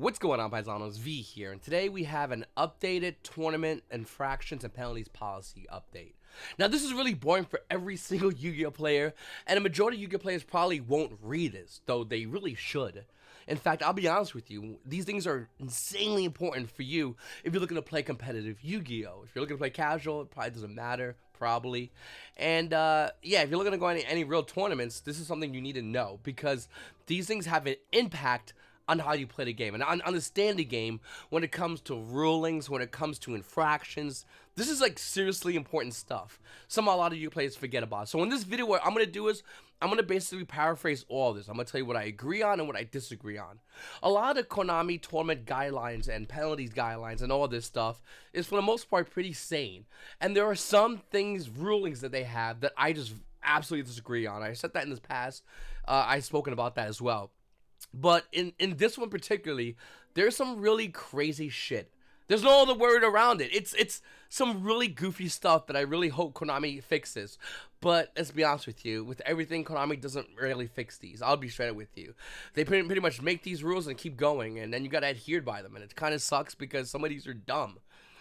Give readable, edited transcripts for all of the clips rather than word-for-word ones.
What's going on, Paisanos? V here, and today we have an updated tournament infractions and penalties policy update. Now, this is really boring for every single Yu-Gi-Oh player, and a majority of Yu-Gi-Oh players probably won't read this, though they really should. In fact, I'll be honest with you, these things are insanely important for you if you're looking to play competitive Yu-Gi-Oh! If you're looking to play casual, it probably doesn't matter, probably. And yeah, if you're looking to go any real tournaments, this is something you need to know, because these things have an impact on how you play the game and understand the game when it comes to rulings, when it comes to infractions. This is like seriously important stuff. A lot of you players forget about. So in this video, what I'm going to do is I'm going to basically paraphrase all this. I'm going to tell you what I agree on and what I disagree on. A lot of Konami tournament guidelines and penalties guidelines and all this stuff is for the most part pretty sane. And there are some things, rulings that they have that I just absolutely disagree on. I said that in this past. I've spoken about that as well. But in this one particularly, there's some really crazy shit. There's no other word around it. It's some really goofy stuff that I really hope Konami fixes. But let's be honest with you, with everything, Konami doesn't really fix these. I'll be straight up with you. They pretty much make these rules and keep going, and then you gotta adhere by them. And it kind of sucks because some of these are dumb.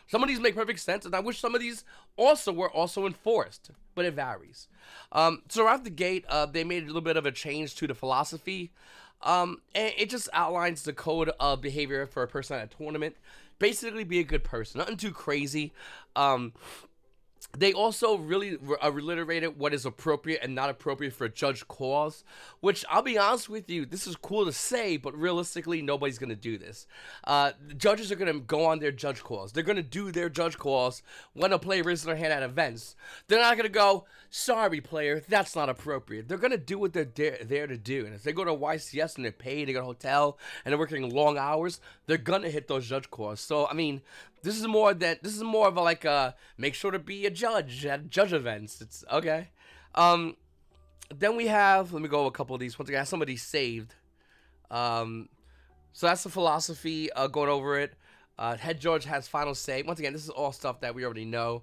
Some of these make perfect sense, and I wish some of these were also enforced, but it varies. So out the gate, they made a little bit of a change to the philosophy. And it just outlines the code of behavior for a person at a tournament. Basically, be a good person, nothing too crazy. They also really reiterated what is appropriate and not appropriate for judge calls, which I'll be honest with you, this is cool to say, but realistically, nobody's going to do this. The judges are going to go on their judge calls. They're going to do their judge calls when a player raises their hand at events. They're not going to go, sorry, player, that's not appropriate. They're going to do what they're there to do. And if they go to YCS and they're paid, they go to a hotel, and they're working long hours, they're going to hit those judge calls. So, I mean, this is more of a, like a make sure to be a judge at judge events. It's okay. Then we have, let me go over a couple of these. Once again, I have some of these saved. So that's the philosophy, going over it. Head judge has final say. Once again, this is all stuff that we already know.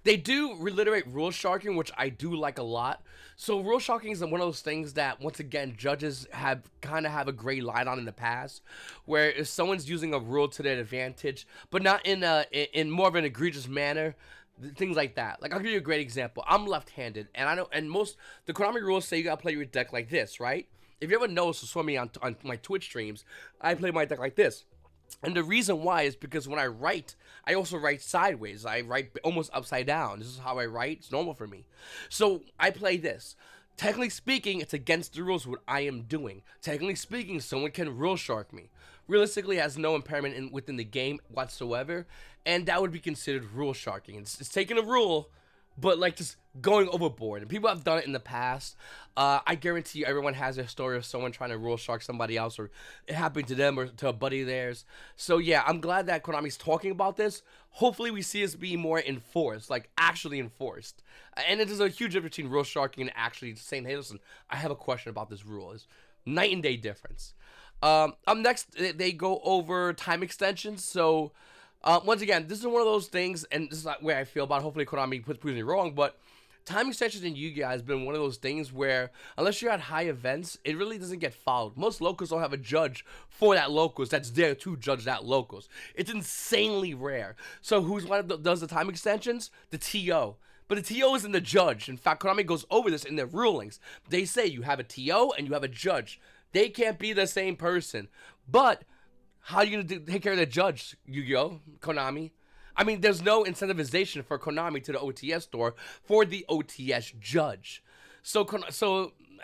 They do reiterate rule sharking, which I do like a lot. So rule sharking is one of those things that, once again, judges have a gray line on in the past, where if someone's using a rule to their advantage, but not in more of an egregious manner, things like that. Like, I'll give you a great example. I'm left-handed, and I know, and the Konami rules say you gotta play your deck like this, right? If you ever noticed or saw me on my Twitch streams, I play my deck like this. And the reason why is because when I write, I also write sideways. I write almost upside down. This is how I write. It's normal for me. So I play this. Technically speaking, it's against the rules what I am doing. Technically speaking, someone can rule shark me. Realistically, it has no impairment within the game whatsoever, and that would be considered rule sharking. It's taking a rule, but like just going overboard. And people have done it in the past. I guarantee you everyone has a story of someone trying to rule shark somebody else, or it happened to them or to a buddy of theirs. So yeah, I'm glad that Konami's talking about this. Hopefully we see this be more enforced, like actually enforced. And it is a huge difference between rule sharking and actually saying, hey, listen, I have a question about this rule. It's night and day difference. Up next, they go over time extensions. So once again, this is one of those things, and this is not where I feel about it. Hopefully Konami proves me wrong, but time extensions in Yu-Gi-Oh has been one of those things where, unless you're at high events, it really doesn't get followed. Most locals don't have a judge for that locals that's there to judge that locals. It's insanely rare. So who's one that does the time extensions? The TO. But the TO isn't the judge. In fact, Konami goes over this in their rulings. They say you have a TO and you have a judge. They can't be the same person. But how are you going to take care of the judge, Yu-Gi-Oh, Konami? I mean, there's no incentivization for Konami to the OTS store for the OTS judge. So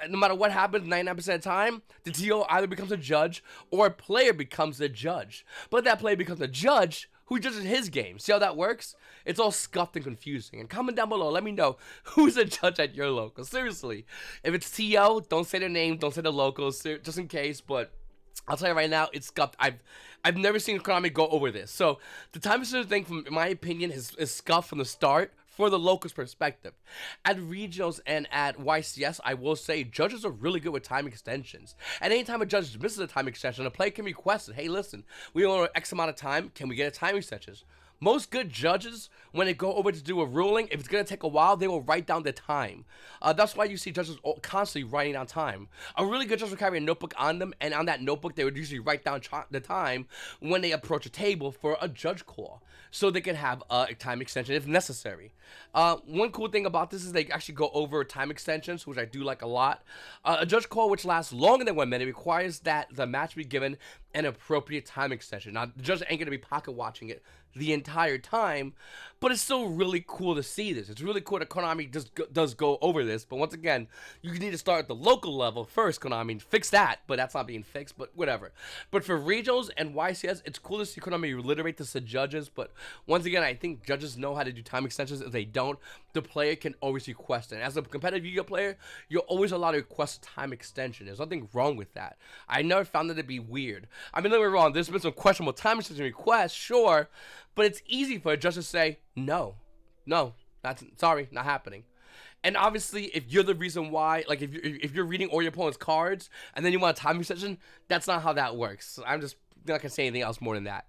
no matter what happens, 99% of the time, the TO either becomes a judge or a player becomes a judge. But that player becomes a judge who judges his game. See how that works? It's all scuffed and confusing. And comment down below, let me know who's a judge at your local. Seriously, if it's TO, don't say their name, don't say the locals, just in case, but I'll tell you right now, it's scuffed. I've never seen Konami go over this. So the time extension thing, from my opinion, is scuffed from the start for the locals' perspective. At regionals and at YCS, I will say judges are really good with time extensions. And anytime a judge misses a time extension, a player can request it. Hey, listen, we only have X amount of time. Can we get a time extension? Most good judges, when they go over to do a ruling, if it's going to take a while, they will write down the time. That's why you see judges constantly writing down time. A really good judge will carry a notebook on them, and on that notebook, they would usually write down the time when they approach a table for a judge call, so they can have a time extension if necessary. One cool thing about this is they actually go over time extensions, which I do like a lot. A judge call which lasts longer than 1 minute requires that the match be given an appropriate time extension. Now, the judge ain't going to be pocket watching it the entire time, but it's still really cool to see this. It's really cool that Konami does go over this, but once again, you need to start at the local level first, Konami. Fix that, but that's not being fixed, but whatever. But for regionals and YCS, it's cool to see Konami reiterate this to judges, but once again, I think judges know how to do time extensions. If they don't, the player can always request it. And as a competitive Yu-Gi-Oh player, you're always allowed to request time extension. There's nothing wrong with that. I never found it to be weird. I mean, don't get me wrong, there's been some questionable time extension requests, sure, but it's easy for a judge to say, no, sorry, not happening. And obviously, if you're the reason why, like if you're reading all your opponent's cards and then you want a time extension, that's not how that works. I'm just not gonna say anything else more than that.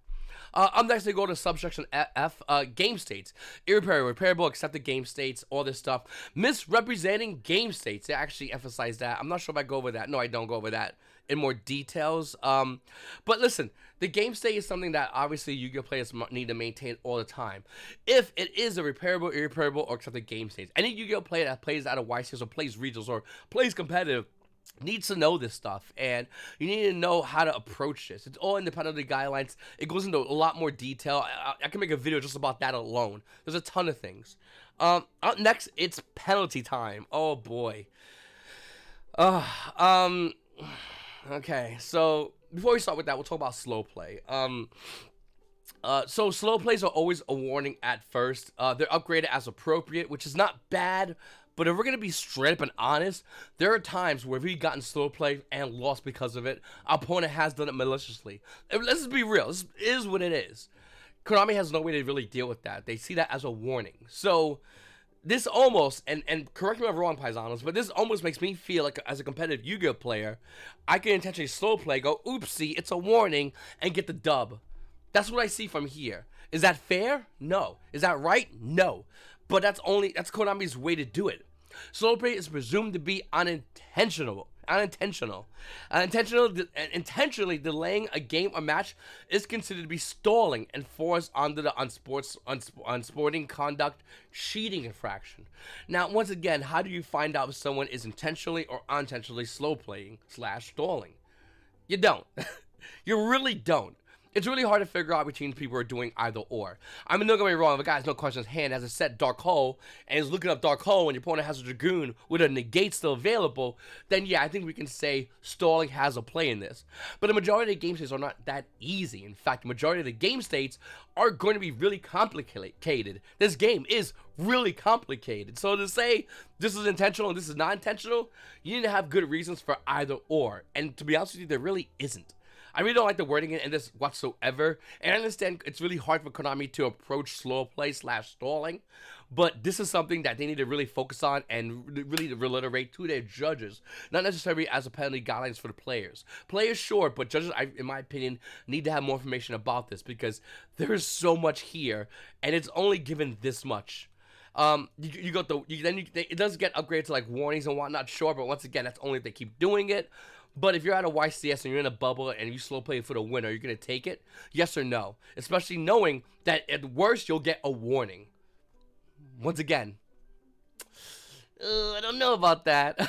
I'm next to go to subsection F, game states. Irreparable, repairable, accepted game states, all this stuff. Misrepresenting game states. They actually emphasize that. I'm not sure if I go over that. No, I don't go over that in more details. But listen, the game state is something that obviously Yu-Gi-Oh players need to maintain all the time. If it is a repairable, irreparable, or accepted game states, any Yu-Gi-Oh player that plays out of YCS or plays regionals or plays competitive needs to know this stuff, and you need to know how to approach this. It's all independent of the guidelines. It goes into a lot more detail. I can make a video just about that alone. There's a ton of things. Up next, it's penalty time. Oh boy. Okay, so before we start with that, we'll talk about slow play. So slow plays are always a warning at first. They're upgraded as appropriate, which is not bad. But if we're going to be straight up and honest, there are times where we've gotten slow play and lost because of it. Our opponent has done it maliciously. Let's just be real. This is what it is. Konami has no way to really deal with that. They see that as a warning. So this almost, and correct me if I'm wrong, Paisanos, but this almost makes me feel like as a competitive Yu-Gi-Oh player, I can intentionally slow play, go, oopsie, it's a warning, and get the dub. That's what I see from here. Is that fair? No. Is that right? No. But that's Konami's way to do it. Slow play is presumed to be unintentional. Intentionally delaying a game or match is considered to be stalling and falls under the unsporting conduct cheating infraction. Now, once again, how do you find out if someone is intentionally or unintentionally slow playing / stalling? You don't. You really don't. It's really hard to figure out between people who are doing either or. I mean, don't get me wrong, if a guy has no questions hand, has a set Dark Hole, and is looking up Dark Hole, and your opponent has a Dragoon with a negate still available, then yeah, I think we can say stalling has a play in this. But the majority of the game states are not that easy. In fact, the majority of the game states are going to be really complicated. This game is really complicated. So to say this is intentional and this is not intentional, you need to have good reasons for either or. And to be honest with you, there really isn't. I really don't like the wording in this whatsoever, and I understand it's really hard for Konami to approach slow play / stalling, but this is something that they need to really focus on and really reiterate to their judges, not necessarily as a penalty guidelines for the players. Players, sure, but judges, in my opinion, need to have more information about this because there is so much here, and it's only given this much. It does get upgraded to like warnings and whatnot, sure, but once again, that's only if they keep doing it. But if you're at a YCS and you're in a bubble and you slow play for the winner, you're going to take it? Yes or no? Especially knowing that at worst, you'll get a warning. Once again, I don't know about that.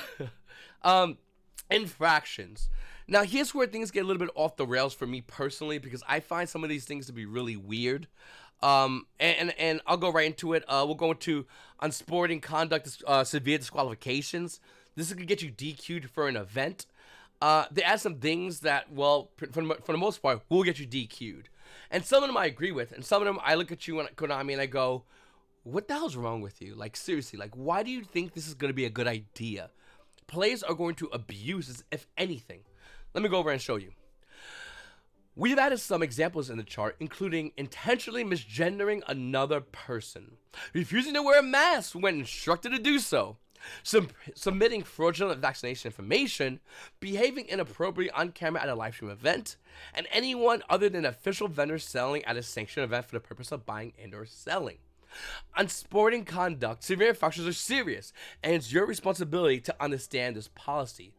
Infractions. Now, here's where things get a little bit off the rails for me personally because I find some of these things to be really weird. And I'll go right into it. We'll go into unsporting conduct, severe disqualifications. This is going to get you DQ'd for an event. They add some things that, well, for the most part, will get you DQ'd. And some of them I agree with, and some of them I look at you, Konami, and I go, what the hell's wrong with you? Like, seriously, like, why do you think this is going to be a good idea? Players are going to abuse this, if anything. Let me go over and show you. We've added some examples in the chart, including intentionally misgendering another person, refusing to wear a mask when instructed to do so, submitting fraudulent vaccination information, behaving inappropriately on camera at a live stream event, and anyone other than official vendors selling at a sanctioned event for the purpose of buying and or selling. Unsporting conduct, severe infractions are serious, and it's your responsibility to understand this policy.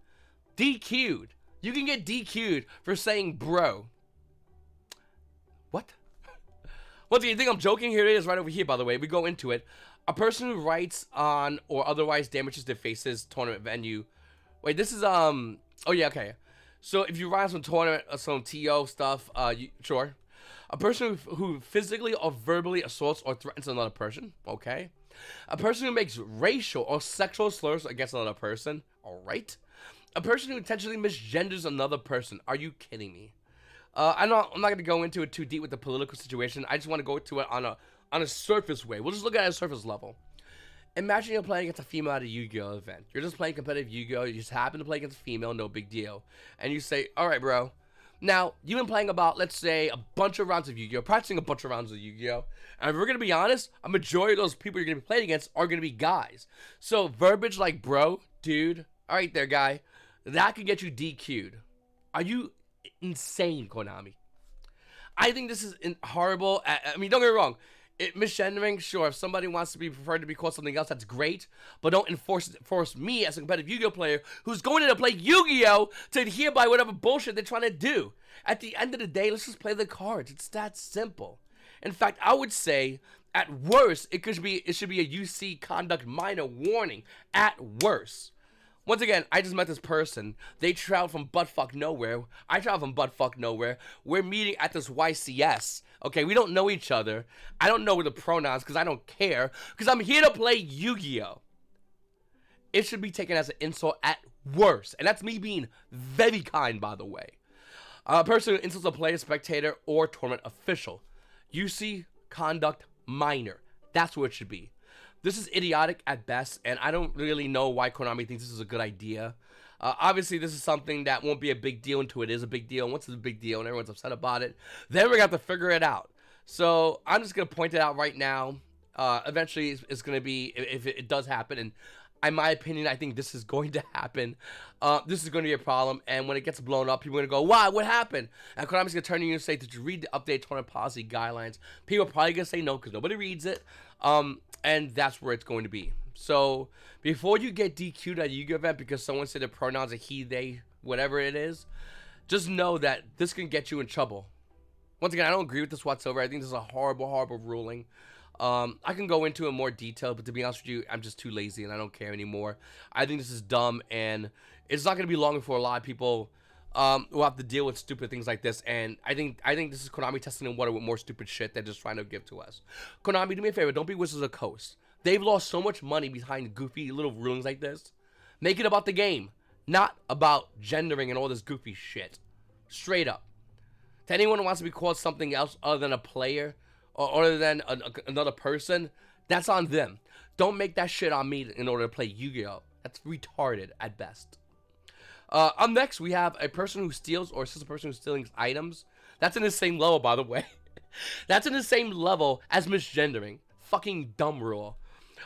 DQ'd. You can get DQ'd for saying bro. What? What do you think I'm joking? Here it is right over here, by the way. We go into it. A person who writes on or otherwise damages their face's tournament venue. Wait, this is, oh yeah, okay. So if you write on some tournament or some TO stuff, sure. A person who physically or verbally assaults or threatens another person, okay. A person who makes racial or sexual slurs against another person, alright. A person who intentionally misgenders another person, are you kidding me? I'm not going to go into it too deep with the political situation. I just want to go to it on a surface way. We'll just look at it at a surface level. Imagine you're playing against a female at a Yu-Gi-Oh event. You're just playing competitive Yu-Gi-Oh. You just happen to play against a female, no big deal. And you say, all right, bro. Now, you've been playing about, let's say, a bunch of rounds of Yu-Gi-Oh, practicing a bunch of rounds of Yu-Gi-Oh, and if we're going to be honest, a majority of those people you're going to be playing against are going to be guys. So, verbiage like bro, dude, all right there, guy, that could get you DQ'd. Are you insane, Konami? I think this is horrible. I mean, don't get me wrong. Misgendering, sure, if somebody wants to be preferred to be called something else, that's great. But don't force me as a competitive Yu-Gi-Oh player who's going in to play Yu-Gi-Oh to adhere by whatever bullshit they're trying to do. At the end of the day, let's just play the cards. It's that simple. In fact, I would say, at worst, it should be a UC conduct minor warning. At worst. Once again, I just met this person. They traveled from buttfuck nowhere. I traveled from buttfuck nowhere. We're meeting at this YCS. Okay, we don't know each other. I don't know the pronouns because I don't care. Because I'm here to play Yu-Gi-Oh! It should be taken as an insult at worst. And that's me being very kind, by the way. A person who insults a player, spectator, or tournament official. UC conduct minor. That's what it should be. This is idiotic at best, and I don't really know why Konami thinks this is a good idea. Obviously, this is something that won't be a big deal until it is a big deal. And once it's a big deal and everyone's upset about it, then we're going to have to figure it out. So I'm just going to point it out right now. Eventually, it's going to be, if it does happen, and in my opinion, I think this is going to happen. This is going to be a problem, and when it gets blown up, people are going to go, wow, what happened? And Konami's going to turn to you and say, did you read the updated tournament policy guidelines? People are probably going to say no because nobody reads it. And that's where it's going to be. So, before you get DQ'd at a Yu-Gi-Oh event because someone said the pronouns are he, they, whatever it is, just know that this can get you in trouble. Once again, I don't agree with this whatsoever. I think this is a horrible, horrible ruling. I can go into it in more detail, but to be honest with you, I'm just too lazy and I don't care anymore. I think this is dumb, and it's not going to be long before a lot of people will have to deal with stupid things like this. And I think this is Konami testing the water with more stupid shit they're just trying to give to us. Konami, do me a favor, don't be Wizards of the Coast. They've lost so much money behind goofy little rulings like this. Make it about the game, not about gendering and all this goofy shit. Straight up. To anyone who wants to be called something else other than a player or other than another person, that's on them. Don't make that shit on me in order to play Yu-Gi-Oh! That's retarded at best. Up next, we have a person who steals or assists a person who's stealing items. That's in the same level, by the way. That's in the same level as misgendering. Fucking dumb rule.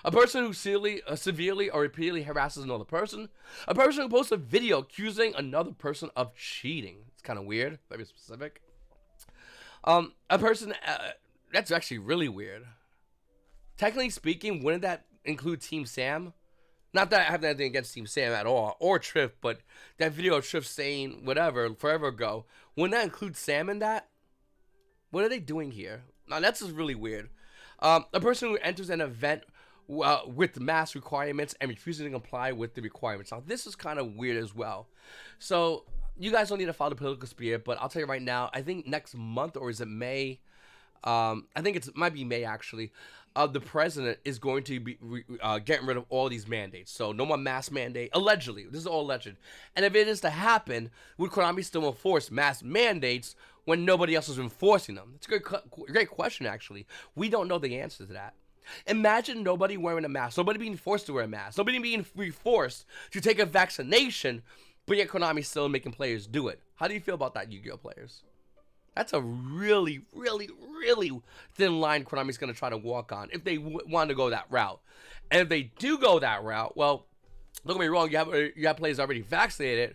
A person who severely or repeatedly harasses another person. A person who posts a video accusing another person of cheating. It's kind of weird, very specific. A person, that's actually really weird. Technically speaking, wouldn't that include Team Sam? Not that I have anything against Team Sam at all, or Triff, but that video of Triff saying whatever forever ago, wouldn't that include Sam in that? What are they doing here? Now, that's just really weird. A person who enters an event with mask requirements and refuses to comply with the requirements. Now, this is kind of weird as well. So, you guys don't need to follow the political spirit, but I'll tell you right now, I think next month, or is it May? I think it might be May, actually. The president is going to be getting rid of all these mandates. So, no more mask mandate. Allegedly. This is all alleged. And if it is to happen, would Konami still enforce mask mandates when nobody else is enforcing them? It's a great question, actually. We don't know the answer to that. Imagine nobody wearing a mask, nobody being forced to wear a mask, nobody being forced to take a vaccination, but yet Konami still making players do it. How do you feel about that, Yu-Gi-Oh players? That's a really, really, really thin line Konami's going to try to walk on if they want to go that route. And if they do go that route, well, Don't get me wrong, you have players already vaccinated,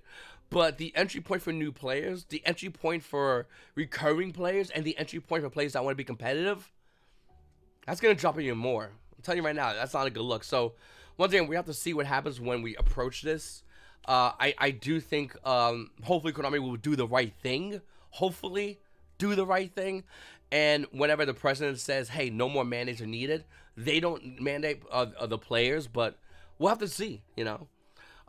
but the entry point for new players, the entry point for recurring players, and the entry point for players that want to be competitive, that's going to drop even more. I'm telling you right now, that's not a good look. So, once again, we have to see what happens when we approach this. I do think, hopefully Konami will do the right thing. Hopefully do the right thing. And whenever the president says, hey, no more mandates are needed, they don't mandate the players, but we'll have to see, you know.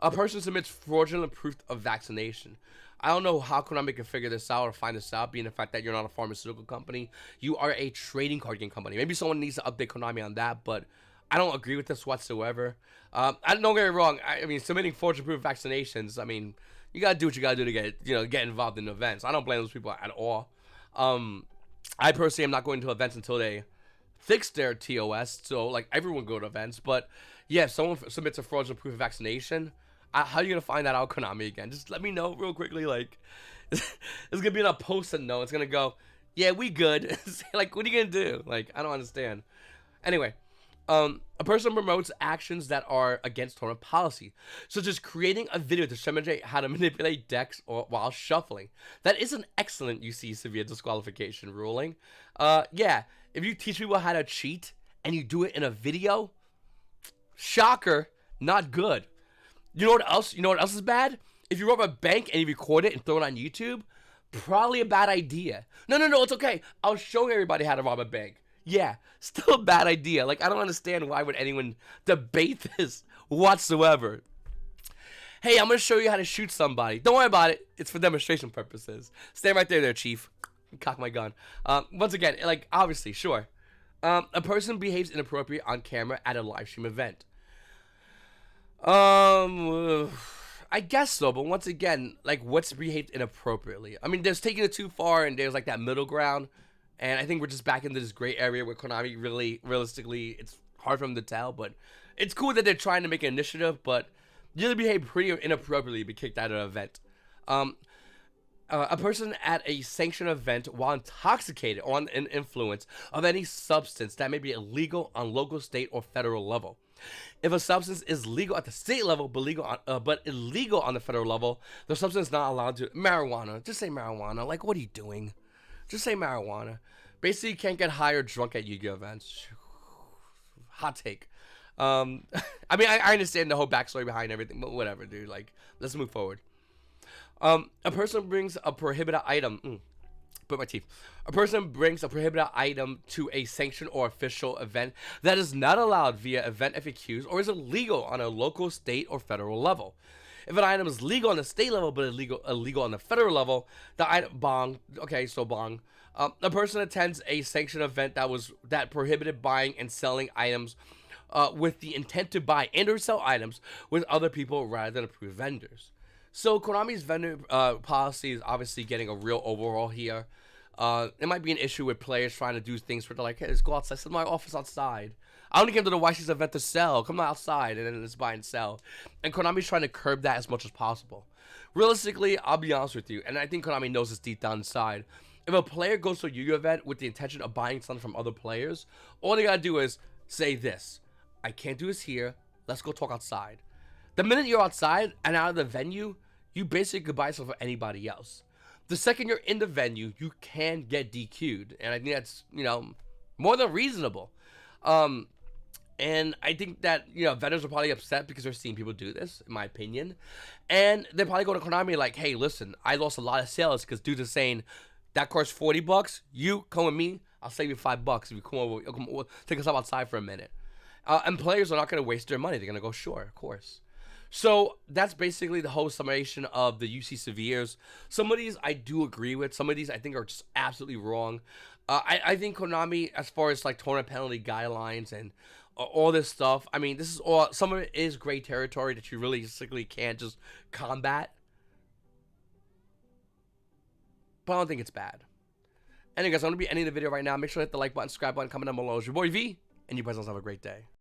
A person submits fraudulent proof of vaccination. I don't know how Konami can figure this out or find this out, being the fact that you're not a pharmaceutical company. You are a trading card game company. Maybe someone needs to update Konami on that, but I don't agree with this whatsoever. Don't get me wrong. I mean, submitting fraudulent proof of vaccinations, I mean, you got to do what you got to do to get involved in events. I don't blame those people at all. I personally am not going to events until they fix their TOS, so like everyone go to events. But yeah, if someone submits a fraudulent proof of vaccination, how are you gonna find that out, Konami? Again, just let me know real quickly. Like, it's gonna be in a post-it note. It's gonna go, yeah, we good. Like, what are you gonna do? Like, I don't understand. Anyway, a person promotes actions that are against tournament policy, such as creating a video to demonstrate how to manipulate decks while shuffling. That is an excellent UC severe disqualification ruling. Yeah, if you teach people how to cheat and you do it in a video, shocker, not good. You know what else? You know what else is bad? If you rob a bank and you record it and throw it on YouTube, probably a bad idea. No, it's okay. I'll show everybody how to rob a bank. Yeah, still a bad idea. Like, I don't understand why would anyone debate this whatsoever. Hey, I'm going to show you how to shoot somebody. Don't worry about it. It's for demonstration purposes. Stand right there, Chief. Cock my gun. Once again, like, obviously, sure. A person behaves inappropriate on camera at a live stream event. I guess so, but once again, like, what's behaved inappropriately? I mean, there's taking it too far, and there's like that middle ground, and I think we're just back into this gray area where Konami realistically, it's hard for them to tell, but it's cool that they're trying to make an initiative, but you really behave pretty inappropriately to be kicked out of an event. A person at a sanctioned event while intoxicated or on an influence of any substance that may be illegal on local, state, or federal level. If a substance is legal at the state level but illegal on the federal level, the substance is not allowed to. Marijuana. Just say marijuana. Like, what are you doing? Just say marijuana. Basically, you can't get high or drunk at YuGiOh events. Hot take. I mean, I understand the whole backstory behind everything, but whatever, dude. Like, let's move forward. A person brings a prohibited item. A person brings a prohibited item to a sanctioned or official event that is not allowed via event FAQs or is illegal on a local, state, or federal level. If an item is legal on the state level but illegal on the federal level, the item bong. Okay, so bong. A person attends a sanctioned event that prohibited buying and selling items with the intent to buy and or sell items with other people rather than approved vendors. So Konami's vendor policy is obviously getting a real overhaul here. It might be an issue with players trying to do things where they're like, hey, let's go outside. Set my office outside. I only came to the YC's event to sell. Come outside and then let's buy and sell. And Konami's trying to curb that as much as possible. Realistically, I'll be honest with you, and I think Konami knows this deep down inside. If a player goes to a YuGiOh event with the intention of buying something from other players, all they gotta do is say this: I can't do this here. Let's go talk outside. The minute you're outside and out of the venue, you basically could buy stuff for anybody else. The second you're in the venue, you can get DQ'd. And I think that's, more than reasonable. And I think that, vendors are probably upset because they're seeing people do this, in my opinion. And they're probably going to Konami like, hey, listen, I lost a lot of sales because dudes are saying, that costs $40. You come with me, I'll save you $5 if you come over, take us up outside for a minute. And players are not going to waste their money. They're going to go, sure, of course. So that's basically the whole summation of the UC Severes. Some of these I do agree with. Some of these I think are just absolutely wrong. I think Konami, as far as like tournament penalty guidelines and all this stuff, I mean, this is all, some of it is gray territory that you realistically can't just combat. But I don't think it's bad. Anyway, guys, I'm going to be ending the video right now. Make sure to hit the like button, subscribe button, comment down below. It's your boy V, and you guys have a great day.